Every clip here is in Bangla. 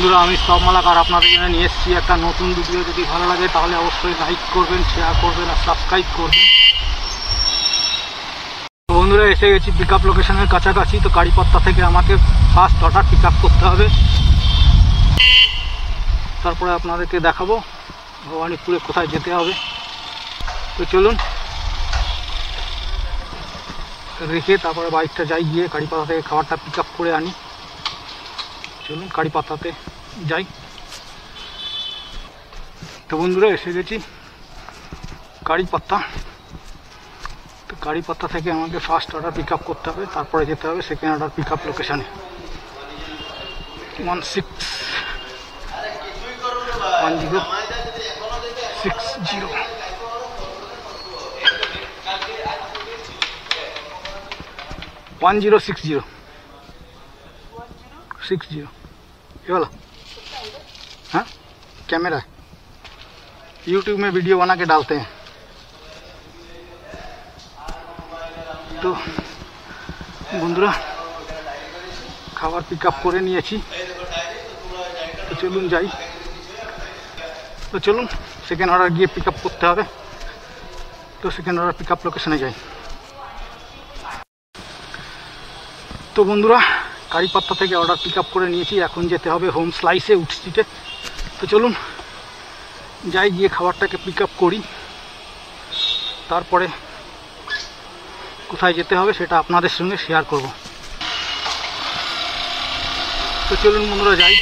বন্ধুরা, আমি সব মালাকার আপনাদের জন্য নিয়ে এসেছি একটা নতুন ভিডিও। যদি ভালো লাগে তাহলে অবশ্যই লাইক করবেন, শেয়ার করবেন আর সাবস্ক্রাইব করবেন। বন্ধুরা, এসে গেছি পিক আপ লোকেশনের কাছাকাছি। তো কারিপাত্তা থেকে আমাকে ফার্স্ট অর্ডার পিক আপ করতে হবে, তারপরে আপনাদেরকে দেখাবো ভবানীপুরে কোথায় যেতে হবে। তো চলুন রেখে তারপরে বাইকটা যাই, গিয়ে কারিপাত্তা থেকে খাবারটা পিক আপ করে আনি। চলুন কারিপাত্তাতে যাই। তো বন্ধুরা, এসে গেছি কারিপাত্তা। তো কারিপাত্তা থেকে আমাকে ফার্স্ট অর্ডার পিক আপ করতে হবে, তারপরে যেতে হবে সেকেন্ড অর্ডার পিক আপ লোকেশানে 1060 1060 ये वाला। हाँ, कैमरा है, यूट्यूब में वीडियो बना के डालते हैं। तो বন্ধুরা, খাবার পিক আপ করে নিয়েছি। তো চলুন যাই। তো চলুন সেকেন্ড অর্ডার গিয়ে পিক আপ করতে হবে। তো সেকেন্ড অর্ডার পিক আপ লোকেশনে যাই। তো বন্ধুরা, কারিপাত্তা থেকে অর্ডার পিক আপ করে নিয়েছি। এখন যেতে হবে হোম স্লাইসে, উড স্ট্রিটে। তো চলুন যাই, গিয়ে খাবারটাকে পিক আপ করি, তারপরে কোথায় যেতে হবে সেটা আপনাদের সঙ্গে শেয়ার করব। তো চলুন বন্ধুরা যাই।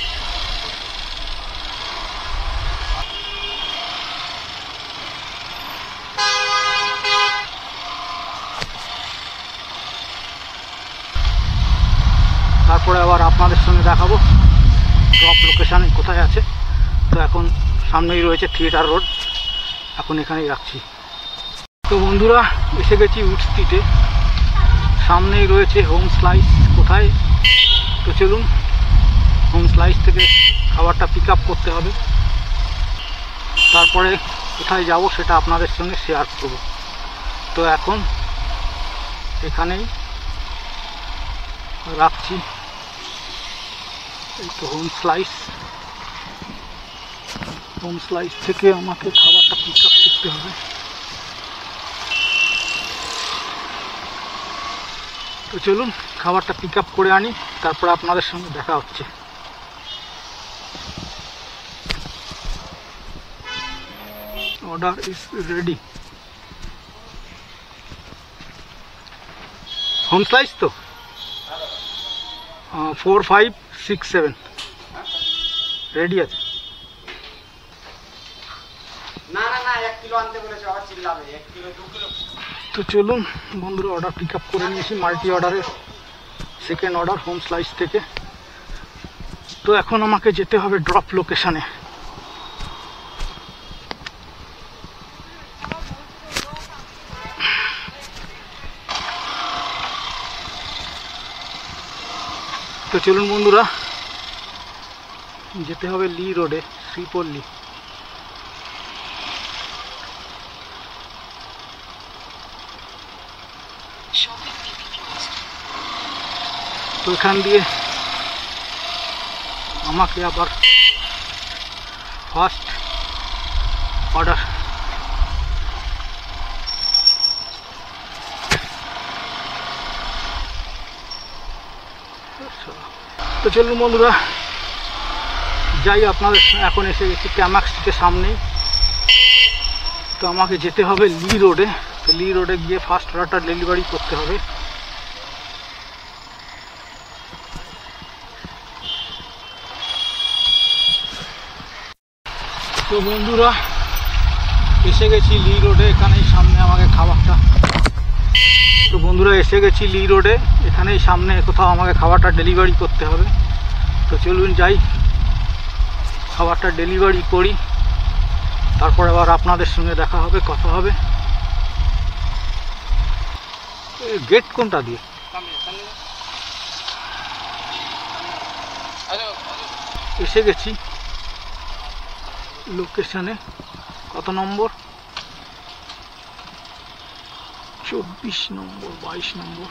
তারপরে আবার আপনাদের সঙ্গে দেখাবো ড্রপ লোকেশান কোথায় আছে। তো এখন সামনেই রয়েছে থিয়েটার রোড, এখন এখানেই রাখছি। তো বন্ধুরা, এসে গেছি উড স্ট্রিটে, সামনেই রয়েছে হোম স্লাইস কোথায়। তো চলুন হোম স্লাইস থেকে খাবারটা পিক আপ করতে হবে, তারপরে কোথায় যাব সেটা আপনাদের সঙ্গে শেয়ার করব। তো এখন এখানেই রাখছি। এই তো হোম স্লাইস, হোম স্লাইস থেকে আমাকে খাবারটা পিক আপ করতে হবে। তো চলুন খাবারটা পিক আপ করে আনি, তারপরে আপনাদের সঙ্গে দেখা হচ্ছে। Order is ready. Home slice তো 4567 রেডি আছে। তো চলুন বন্ধুরা, অর্ডার পিক আপ করে নিয়েছি মাল্টি অর্ডারের সেকেন্ড অর্ডার হোম স্লাইস থেকে। তো এখন আমাকে যেতে হবে ড্রপ লোকেশানে। তো চলুন বন্ধুরা, যেতে হবে লি রোডে, শ্রীপল্লী। তো এখান দিয়ে আমাকে আবার ফার্স্ট অর্ডার তো চলুন বন্ধুরা যাই। আপনাদের এখন এসে গেছি ক্যামাক স্ট্রিটের সামনেই। তো আমাকে যেতে হবে লি রোডে। তো লি রোডে গিয়ে ফার্স্ট অর্ডারটা ডেলিভারি করতে হবে। তো বন্ধুরা, এসে গেছি লি রোডে, এখানেই সামনে আমাকে খাবারটা। তো বন্ধুরা, এসে গেছি লি রোডে, এখানেই সামনে কোথাও আমাকে খাবারটা ডেলিভারি করতে হবে। তো চলুন যাই, খাবারটা ডেলিভারি করি, তারপর আবার আপনাদের সঙ্গে দেখা হবে, কথা হবে। গেট কোনটা দিয়ে? এসে গেছি লোকেশানে। কত নম্বর? 24 নম্বর, 22 নম্বর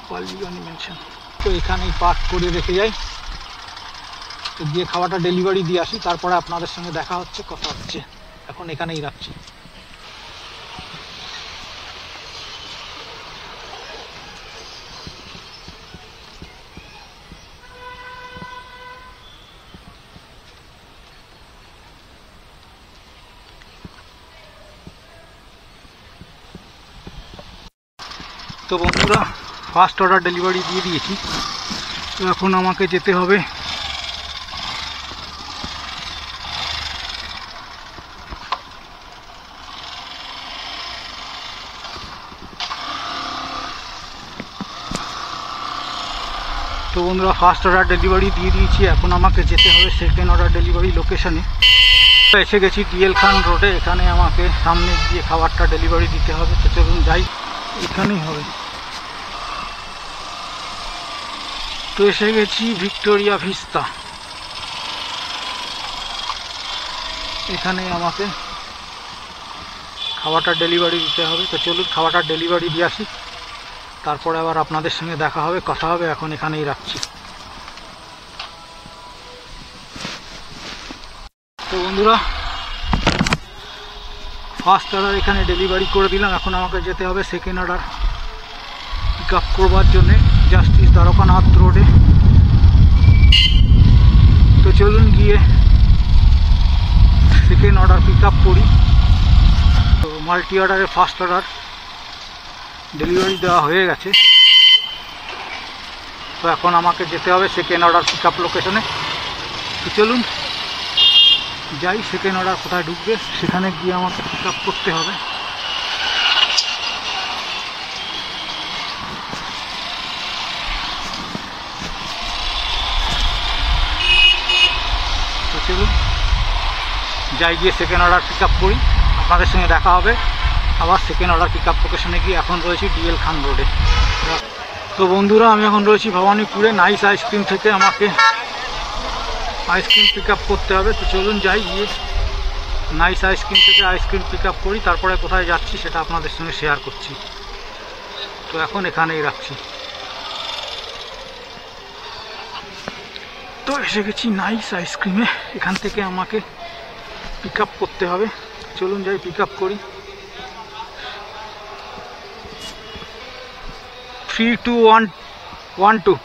পাল্লিগানি মেনশন। তো এখানেই পার্ক করে রেখে যাই, তো গিয়ে খাওয়াটা ডেলিভারি দিয়ে আসি, তারপরে আপনাদের সঙ্গে দেখা হচ্ছে, কথা হচ্ছে। এখন এখানেই রাখছি। তো বন্ধুরা, ফার্স্ট অর্ডার ডেলিভারি দিয়ে দিয়েছি। তো এখন আমাকে যেতে হবে তো বন্ধুরা, ফার্স্ট অর্ডার ডেলিভারি দিয়ে দিয়েছি। এখন আমাকে যেতে হবে সেকেন্ড অর্ডার ডেলিভারি লোকেশনে। এসে গেছি ডিএল খান রোডে। এখানে আমাকে সামনে গিয়ে খাবারটা ডেলিভারি দিতে হবে। তো চলুন যাই, এখানেই হবে। তো এসে গেছি ভিক্টোরিয়া ভিস্তা। এখানে আমাকে খাবারটা ডেলিভারি দিতে হবে। তো চলুন খাবারটা ডেলিভারি দিয়ে আসি, তারপরে আবার আপনাদের সঙ্গে দেখা হবে, কথা হবে। এখন এখানেই রাখছি। তো বন্ধুরা, ফার্স্ট অর্ডার এখানে ডেলিভারি করে দিলাম। এখন আমাকে যেতে হবে সেকেন্ড অর্ডার পিক আপ করবার জন্যে জাস্টিস দ্বারকানাথ রোডে। তো চলুন গিয়ে সেকেন্ড অর্ডার পিক আপ করি। তো মাল্টি অর্ডারে ফার্স্ট অর্ডার ডেলিভারি দেওয়া হয়ে গেছে। তো এখন আমাকে যেতে হবে সেকেন্ড অর্ডার পিক আপ লোকেশনে। তো চলুন যাই, সেকেন্ড অর্ডার কোথায় ঢুকবে সেখানে গিয়ে আমাকে পিক আপ করতে হবে। তো চলুন যাই, গিয়ে সেকেন্ড অর্ডার পিক আপ করি। আপনাদের সঙ্গে দেখা হবে আবার সেকেন্ড অর্ডার পিক আপ লোকেশনে গিয়ে। এখন রয়েছি ডিএল খান রোডে। তো বন্ধুরা, আমি এখন রয়েছি ভবানীপুরে। নাইস আইসক্রিম থেকে আমাকে আইসক্রিম পিক আপ করতে হবে। তো চলুন যাই, গিয়ে নাইস আইসক্রিম থেকে আইসক্রিম পিক আপ করি, তারপরে কোথায় যাচ্ছি সেটা আপনাদের সঙ্গে শেয়ার করছি। তো এখন এখানেই রাখছি। তো এসে গেছি নাইস আইসক্রিমে। এখান থেকে আমাকে পিক আপ করতে হবে। চলুন যাই, পিক আপ করি। 3, 2, 1, 1, 2।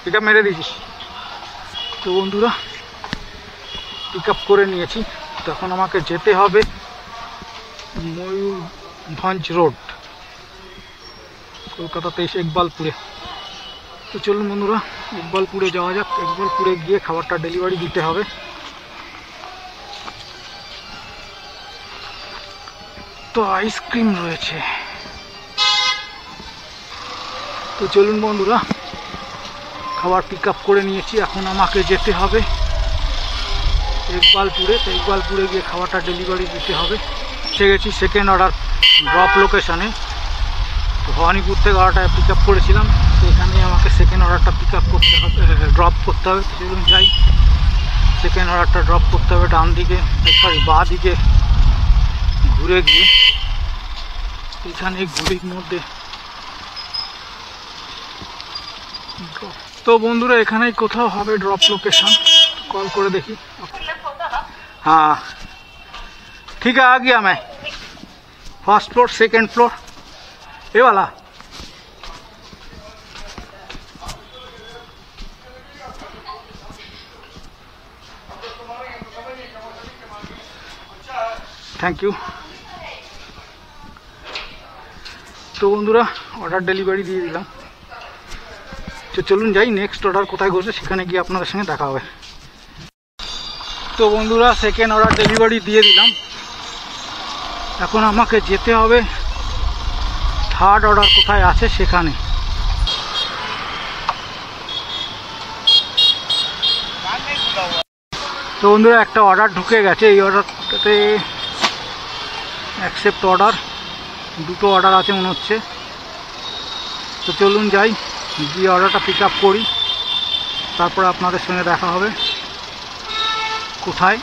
পিক আপ মেরে দিয়েছিস। তো বন্ধুরা, পিক আপ করে নিয়েছি। তখন আমাকে যেতে হবে ময়ূরভঞ্জ রোড, কলকাতা 23 ইকবালপুরে। তো চলুন বন্ধুরা, ইকবালপুরে যাওয়া যাক। ইকবালপুরে গিয়ে খাবারটা ডেলিভারি দিতে হবে। তো আইসক্রিম রয়েছে। তো চলুন বন্ধুরা, খাবার পিক আপ করে নিয়েছি। এখন আমাকে যেতে হবে ইকবালপুরে। তো ইকবালপুরে গিয়ে খাবারটা ডেলিভারি দিতে হবে। এসে গেছি সেকেন্ড অর্ডার ড্রপ লোকেশনে। তো ভবানীপুর থেকে অর্ডারটা পিক আপ করেছিলাম। তো এখানে আমাকে সেকেন্ড অর্ডারটা পিক আপ করতে হবে, ড্রপ করতে হবে। চলুন যাই, সেকেন্ড অর্ডারটা ড্রপ করতে হবে। ডান দিকে, সরি বাঁ দিকে ঘুরে গিয়ে এখানে ঘুরির মধ্যে। তো বন্ধুরা, এখানেই কোথাও হবে ড্রপ লোকেশন। कॉल করে দেখি। हाँ ठीक है, आ गया मैं। फर्स्ट फ्लोर, सेकंड फ्लोर, ये वाला। Thank you. तो বন্ধুরা, অর্ডার ডেলিভারি দিয়ে দিলাম। তো চলুন যাই, নেক্সট অর্ডার কোথায় ঘটছে সেখানে গিয়ে আপনাদের সঙ্গে দেখা হবে। তো বন্ধুরা, সেকেন্ড অর্ডার ডেলিভারি দিয়ে দিলাম। এখন আমাকে যেতে হবে থার্ড অর্ডার কোথায় আছে সেখানে। তো বন্ধুরা, একটা অর্ডার ঢুকে গেছে। এই অর্ডারটাতে অ্যাকসেপ্ট অর্ডার, দুটো অর্ডার আছে মনে হচ্ছে। তো চলুন যাই, গিয়ে অর্ডারটা পিক আপ করি, তারপরে আপনাদের সঙ্গে দেখা হবে কোথায়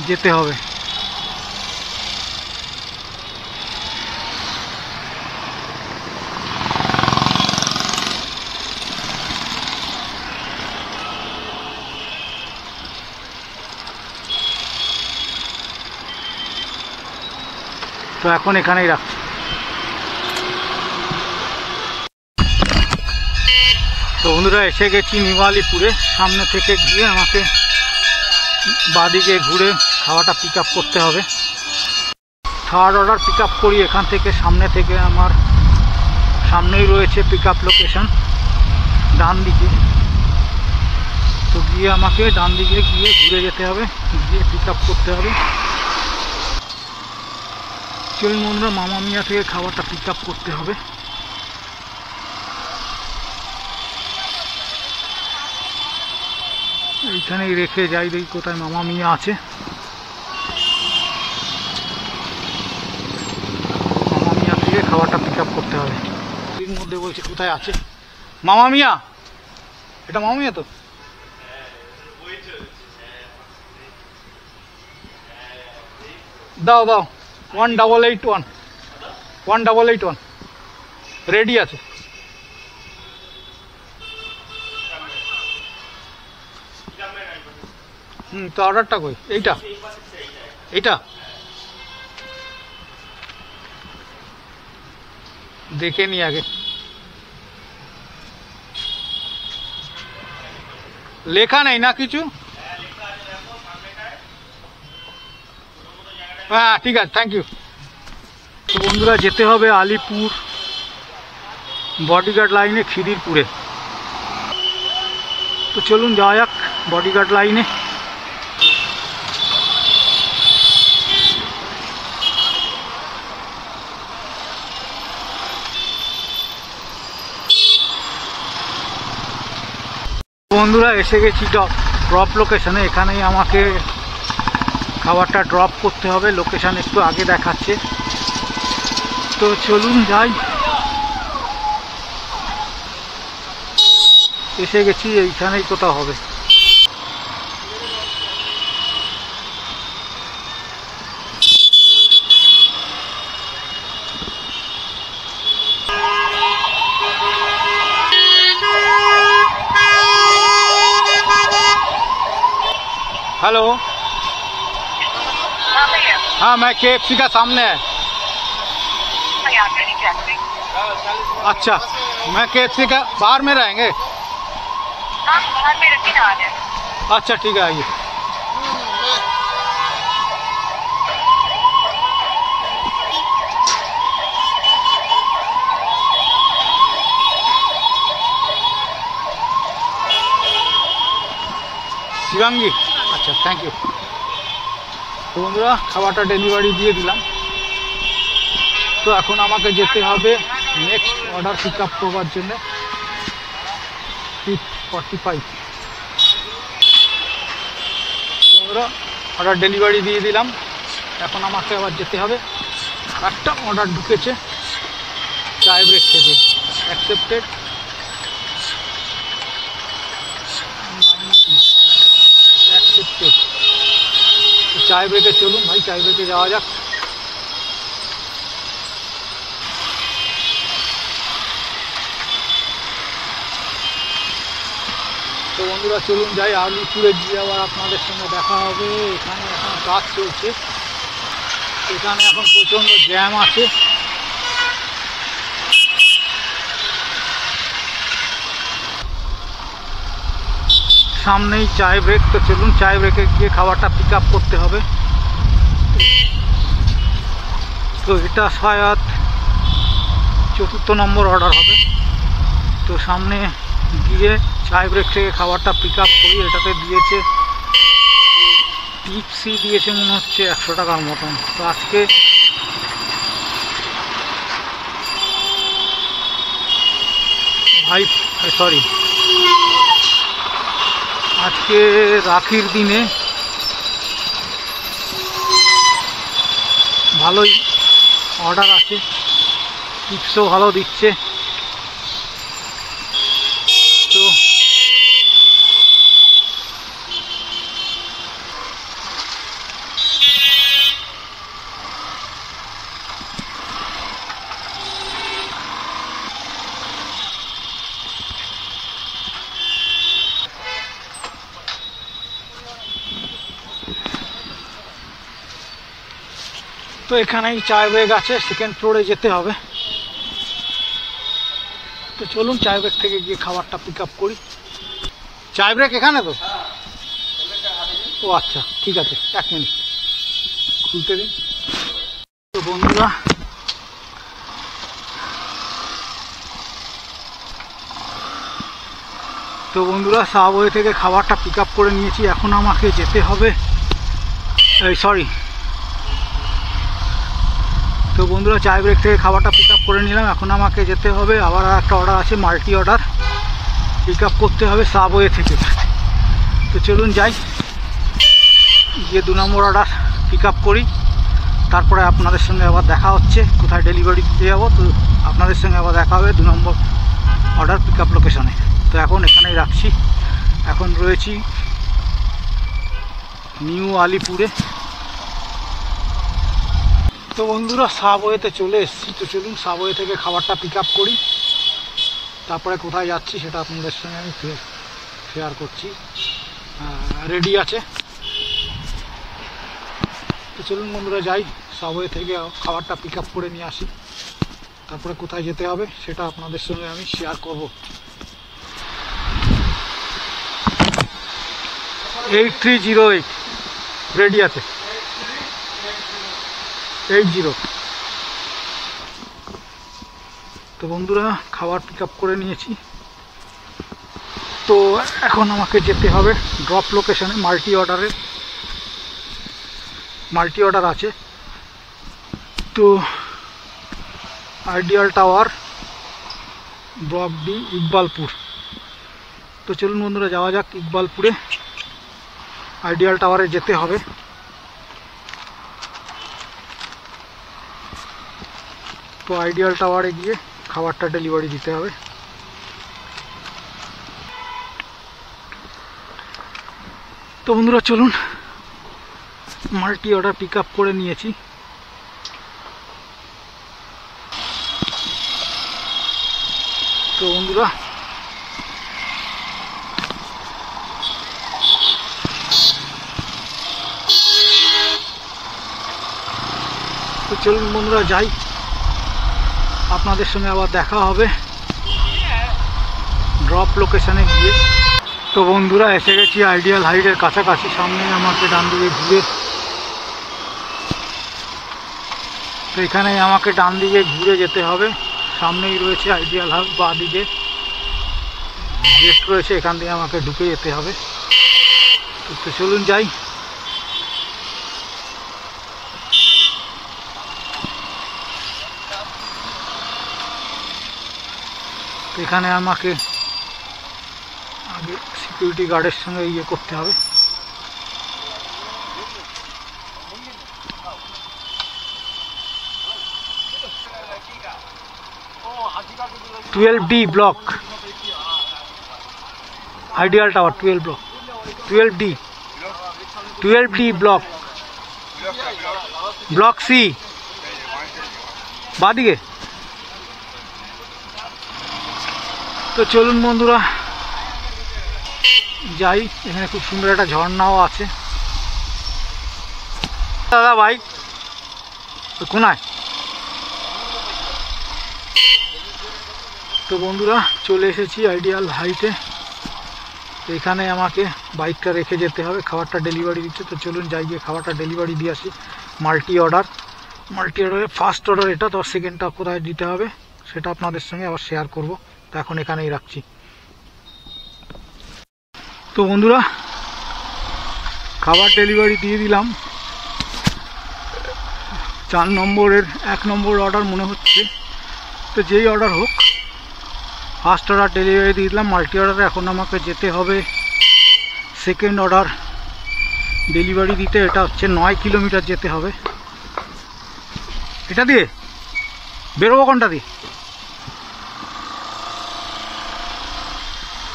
যেতে হবে। তো এখন এখানেই রাখছি। তো বন্ধুরা এসে গেছি নিউ আলিপুরে। সামনে থেকে গিয়ে আমাকে বাদিকে ঘুরে খাওয়াটা পিক আপ করতে হবে। থার্ড অর্ডার পিক আপ করি এখান থেকে, সামনে থেকে। আমার সামনেই রয়েছে পিক আপ লোকেশন ডান দিকে। তো গিয়ে আমাকে ডান দিকে গিয়ে ঘুরে যেতে হবে, গিয়ে পিক আপ করতে হবে। চলুন বন্ধুরা, মামা মিয়া থেকে খাবারটা পিক আপ করতে হবে। এইখানেই রেখে যাই, দেখি কোথায় মামা মিয়া আছে। মামা মিয়া থেকে খাবারটা পিক আপ করতে হবে। এর মধ্যে বলছে কোথায় আছে মামা মিয়া। এটা মামা মিয়া তো? দাও দাও 1881 1881 রেডি আছে। তো অর্ডারটা কই? এইটা এইটা দেখে নি আগে। লেখা নেই না কিছু? হ্যাঁ ঠিক আছে, থ্যাংক ইউ। তো বন্ধুরা যেতে হবে আলিপুর বডিগার্ড লাইনে খিদিরপুরে। তো চলুন যাওয়া যাক বডিগার্ড লাইনে। বন্ধুরা এসে গেছি ড্রপ লোকেশনে। এখানেই আমাকে খাবারটা ড্রপ করতে হবে। লোকেশন একটু আগে দেখাচ্ছে, তো চলুন যাই। এসে গেছি, এইখানেই কোথাও হবে। हेलो, हाँ मैं KFC का सामने है। अच्छा, मैं KFC का बाहर में रहेंगे? बाहर में रखी ना आ जाए। अच्छा ठीक है, आइए। শিবাঙ্গী, আচ্ছা থ্যাংক ইউ। তো বন্ধুরা খাবারটা ডেলিভারি দিয়ে দিলাম। তো এখন আমাকে যেতে হবে নেক্সট অর্ডার পিক আপ করবার জন্য 45। বন্ধুরা অর্ডার ডেলিভারি দিয়ে দিলাম। এখন আমাকে আবার যেতে হবে। একটা অর্ডার ঢুকেছে চায় ব্রেক থেকে, অ্যাকসেপ্টেড। চায় ব্রেকে চলুন ভাই, চায় ব্রেকে যাওয়া যাক। তো বন্ধুরা চলুন যাই আলিপুরে, গিয়ে আবার আপনাদের সঙ্গে দেখা হবে। এখানে এখন কাজ চলছে, এখানে এখন প্রচণ্ড জ্যাম আছে। সামনেই চায় ব্রেক। তো চলুন চায় ব্রেকে গিয়ে খাবারটা পিক আপ করতে হবে। তো এটা শায়দ 4র্থ নম্বর অর্ডার হবে। তো সামনে গিয়ে চায় ব্রেক থেকে খাবারটা পিক আপ করি। এটাতে দিয়েছে টিপসি দিয়েছে মনে হচ্ছে 100 টাকার মতন। তো আজকে ভাই সরি, আজকে রাখির দিনে ভালোই অর্ডার আছে, টিপসও ভালো দিচ্ছে। তো তো এখানেই চায় ব্রেক আছে, সেকেন্ড ফ্লোরে যেতে হবে। তো চলুন চায় ব্রেক থেকে গিয়ে খাবারটা পিক আপ করি। চায় ব্রেক এখানে তো? ও আচ্ছা, ঠিক আছে, 1 মিনিট খুলতে দিন। তো বন্ধুরা সাবওয়ে থেকে খাবারটা পিক আপ করে নিয়েছি। এখন আমাকে যেতে হবে, সরি। তো বন্ধুরা চায় ব্রেক থেকে খাবারটা পিক আপ করে নিলাম। এখন আমাকে যেতে হবে, আবার একটা অর্ডার আছে, মাল্টি অর্ডার পিক আপ করতে হবে সাবওয়ে থেকে। তো চলুন যাই, গিয়ে 2 নম্বর অর্ডার পিক আপ করি। তারপরে আপনাদের সঙ্গে আবার দেখা হচ্ছে, কোথায় ডেলিভারি দিতে যাবো। তো আপনাদের সঙ্গে আবার দেখা হবে 2 নম্বর অর্ডার পিক আপ লোকেশনে। তো এখন এখানেই রাখছি। এখন রয়েছি নিউ আলিপুরে। তো বন্ধুরা সাবওয়েতে চলে এসেছি। তো চলুন সাবওয়ে থেকে খাবারটা পিক আপ করি, তারপরে কোথায় যাচ্ছি সেটা আপনাদের সঙ্গে আমি শেয়ার করছি। রেডি আছে। তো চলুন বন্ধুরা যাই, সাবওয়ে থেকে খাবারটা পিক আপ করে নিয়ে আসি, তারপরে কোথায় যেতে হবে সেটা আপনাদের সঙ্গে আমি শেয়ার করব। 8308 রেডি আছে, 80। তো বন্ধুরা খাবার পিক আপ করে নিয়েছি। তো এখন আমাকে যেতে হবে ড্রপ লোকেশনে। মাল্টি অর্ডার আছে। তো ideal tower, block D, Ekbalpur. তো চলুন বন্ধুরা যাওয়া যাক ইকবালপুরে। আইডিয়াল টাওয়ারে যেতে হবে। তো আইডিয়াল টাওয়ারে গিয়ে খাবারটা ডেলিভারি দিতে হবে। তো বন্ধুরা চলুন, মাল্টি অর্ডার পিক আপ করে নিয়েছি। তো বন্ধুরা চলুন বন্ধুরা যাই, আপনাদের সঙ্গে আবার দেখা হবে ড্রপ লোকেশনে গিয়ে। তো বন্ধুরা এসে গেছি আইডিয়াল হাইটের কাছাকাছি। সামনে আমাকে ডান দিকে ঘুরে, তো এখানে আমাকে ডান দিকে ঘুরে যেতে হবে। সামনেই রয়েছে আইডিয়াল হাউস, বাঁ দিকে গেট রয়েছে, এখান দিয়ে আমাকে ঢুকে যেতে হবে। তো চলুন যাই। এখানে আমাকে আগে সিকিউরিটি গার্ডের সঙ্গে ইয়ে করতে হবে। D block, ideal tower 12 D block C, বাদিকে। তো চলুন বন্ধুরা যাই। এখানে খুব সুন্দর একটা ঝর্ণাও আছে। দাদা ভাই কোনায়। তো বন্ধুরা চলে এসেছি আইডিয়াল হাইটে। এখানে আমাকে বাইকটা রেখে যেতে হবে, খাবারটা ডেলিভারি দিচ্ছে। তো চলুন যাই, গিয়ে খাবারটা ডেলিভারি দিয়ে আসি। মাল্টি অর্ডারে ফার্স্ট অর্ডার এটা। তো সেকেন্ডটা কোথায় দিতে হবে সেটা আপনাদের সঙ্গে আবার শেয়ার করব। তো এখন এখানেই রাখছি। তো বন্ধুরা খাবার ডেলিভারি দিয়ে দিলাম। 4 নম্বরের 1 নম্বর অর্ডার মনে হচ্ছে। তো যেই অর্ডার হোক, ফার্স্ট অর্ডার ডেলিভারি দিয়ে দিলাম মাল্টি অর্ডারে। এখন আমাকে যেতে হবে সেকেন্ড অর্ডার ডেলিভারি দিতে। এটা হচ্ছে 9 কিলোমিটার যেতে হবে। এটা দিয়ে বেরোবো কোনটা দিয়ে?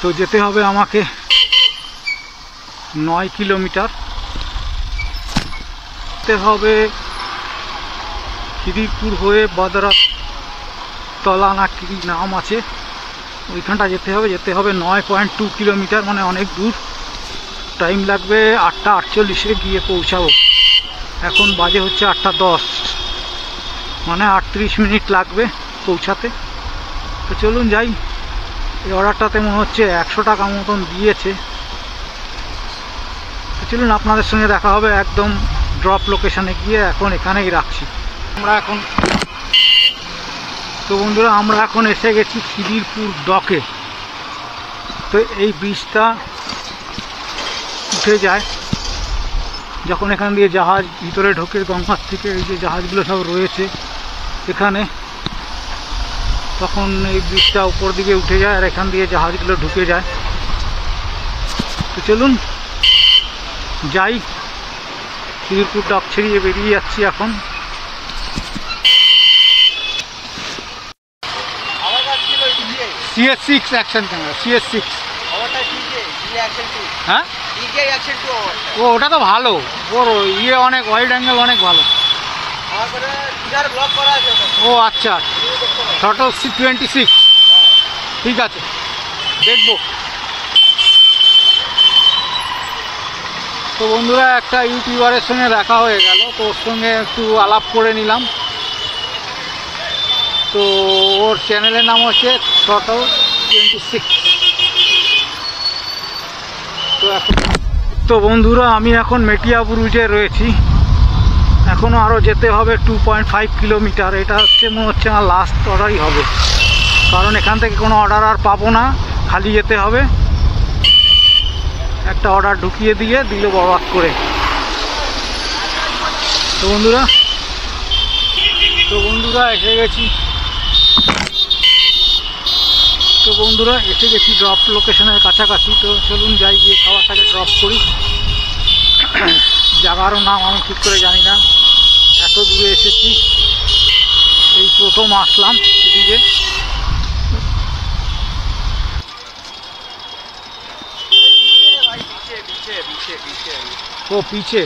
তো যেতে হবে আমাকে 9 কিলোমিটার। যেতে হবে খিদিরপুর হয়ে বদরাতলা না কি নাম আছে, ওইখানটা যেতে হবে 9.2 কিলোমিটার, মানে অনেক দূর। টাইম লাগবে 8টা 48-এ গিয়ে পৌঁছাবো। এখন বাজে হচ্ছে 8টা 10। মানে 38 মিনিট লাগবে পৌঁছাতে। তো চলুন যাই। এই অর্ডারটাতে মনে হচ্ছে 100 টাকা মতন দিয়েছে। তো চলুন আপনাদের সঙ্গে দেখা হবে একদম ড্রপ লোকেশানে গিয়ে। এখন এখানেই রাখছি তো বন্ধুরা আমরা এখন এসে গেছি খিদিরপুর ডকে। তো এই ব্রিজটা উঠে যায় যখন এখান দিয়ে জাহাজ ভিতরে ঢোকে গঙ্গার থেকে। এই যে জাহাজগুলো সব রয়েছে এখানে, তখন এই ব্রিজটা উপর দিকে উঠে যায় আর এখান দিয়ে জাহাজগুলো ঢুকে যায়। তো চলুন যাই। খিদিরপুর ডক ছেড়িয়ে বেরিয়ে যাচ্ছি এখন। CS6 action camera, CS6। হ্যাঁ ও ওটা তো ভালো, ওর ইয়ে অনেক ওয়াইড অ্যাঙ্গেল অনেক ভালো। ও আচ্ছা, থ্রটল 26। ঠিক আছে, দেখবো। তো বন্ধুরা একটা ইউটিউবারের সঙ্গে দেখা হয়ে গেল, তো ওর সঙ্গে একটু আলাপ করে নিলাম। তো ওর চ্যানেলের নাম হচ্ছে থ্রটল 26। তো বন্ধুরা আমি এখন মেটিয়া ব্রিজে রয়েছি। এখনও আরও যেতে হবে 2.5 কিলোমিটার। এটা হচ্ছে মনে হচ্ছে আমার লাস্ট অর্ডারই হবে, কারণ এখান থেকে কোনো অর্ডার আর পাবো না, খালি যেতে হবে। একটা অর্ডার ঢুকিয়ে দিয়ে দিল বরবাদ করে। তো বন্ধুরা এসে গেছি ড্রপ লোকেশনের কাছাকাছি। তো চলুন যাই, গিয়ে খাবারটাকে ড্রপ করি। জায়গারও নাম আমি ঠিক করে জানি না, এত দূরে এসেছি, এই প্রথম আসলাম এদিকে। ও পিছে,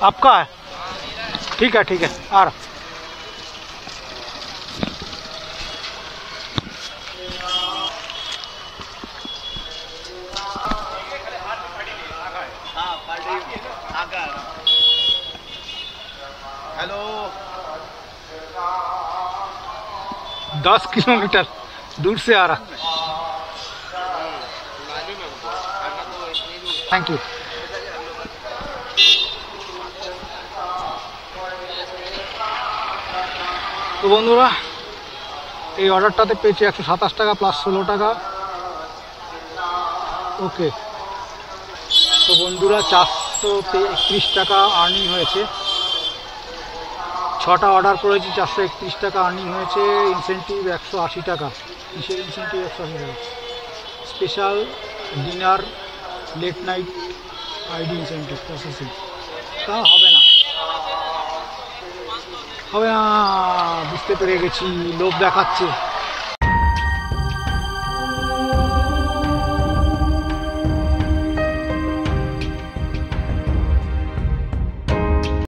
आपका है? ठीक है आ रहा। हेलो 10 किलोमीटर दूर से आ रहा। Thank you. তো বন্ধুরা এই অর্ডারটাতে পেয়েছি 127 টাকা প্লাস 16 টাকা। ওকে, তো বন্ধুরা 431 টাকা আর্নিং হয়েছে। 6টা অর্ডার করেছি, 431 টাকা আর্নিং হয়েছে। ইনসেন্টিভ 180 টাকা, কিসের ইনসেন্টিভ 180 টাকা? Special dinner late night ID incentive processing. তা হবে না, বুঝতে পেরে গেছি, লোভ দেখাচ্ছে।